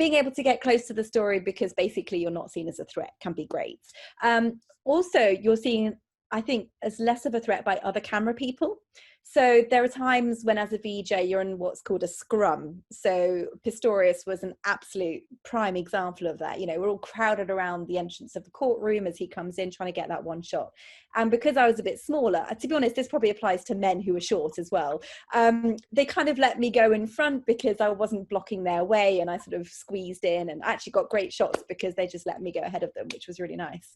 being able to get close to the story because basically you're not seen as a threat can be great. Also, you're seen, I think, as less of a threat by other camera people. So there are times when as a VJ you're in what's called a scrum. So Pistorius was an absolute prime example of that. You know, we're all crowded around the entrance of the courtroom as he comes in trying to get that one shot. And because I was a bit smaller, to be honest, this probably applies to men who are short as well. They kind of let me go in front because I wasn't blocking their way, and I sort of squeezed in and actually got great shots because they just let me go ahead of them, which was really nice.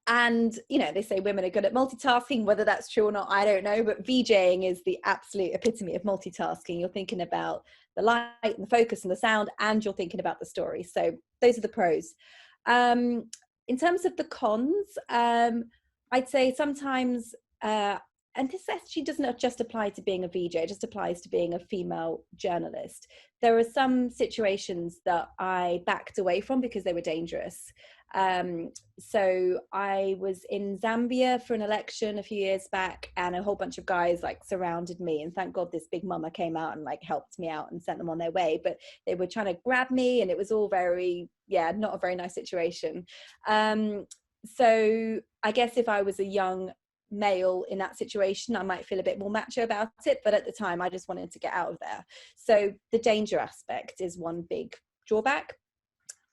And, you know, they say women are good at multitasking, whether that's true or not, I don't know, but VJing is the absolute epitome of multitasking. You're thinking about the light and the focus and the sound, and you're thinking about the story. So those are the pros. In terms of the cons, I'd say sometimes, and this actually doesn't just apply to being a VJ, it just applies to being a female journalist. There are some situations that I backed away from because they were dangerous. So I was in Zambia for an election a few years back, and a whole bunch of guys like surrounded me, and thank God this big mama came out and like helped me out and sent them on their way, but they were trying to grab me, and it was all very, not a very nice situation. So I guess if I was a young male in that situation, I might feel a bit more macho about it, but at the time I just wanted to get out of there. So the danger aspect is one big drawback.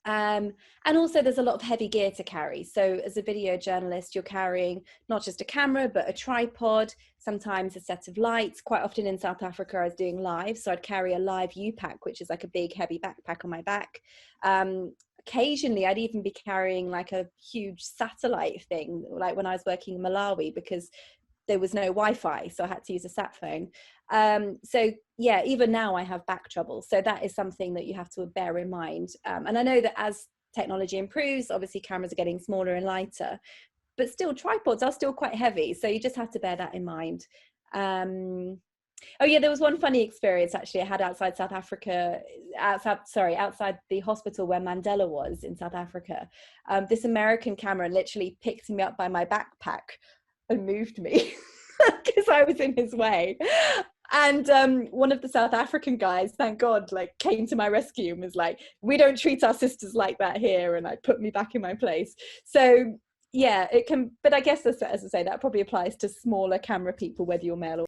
And also there's a lot of heavy gear to carry. So as a video journalist, you're carrying not just a camera, but a tripod, sometimes a set of lights. Quite often in South Africa, I was doing live. So I'd carry a live U-pack, which is like a big heavy backpack on my back. Occasionally, I'd even be carrying like a huge satellite thing, like when I was working in Malawi, because there was no Wi-Fi, so I had to use a sat phone. So yeah, even now I have back trouble. So that is something that you have to bear in mind. And I know that as technology improves, obviously cameras are getting smaller and lighter, but still tripods are still quite heavy. So you just have to bear that in mind. Oh yeah, there was one funny experience actually I had outside South Africa, outside the hospital where Mandela was in South Africa. This American camera literally picked me up by my backpack and moved me because I was in his way. And one of the South African guys, thank God, like came to my rescue and was like, "We don't treat our sisters like that here," and like put me back in my place. So yeah, it can, but I guess as I say, that probably applies to smaller camera people, whether you're male or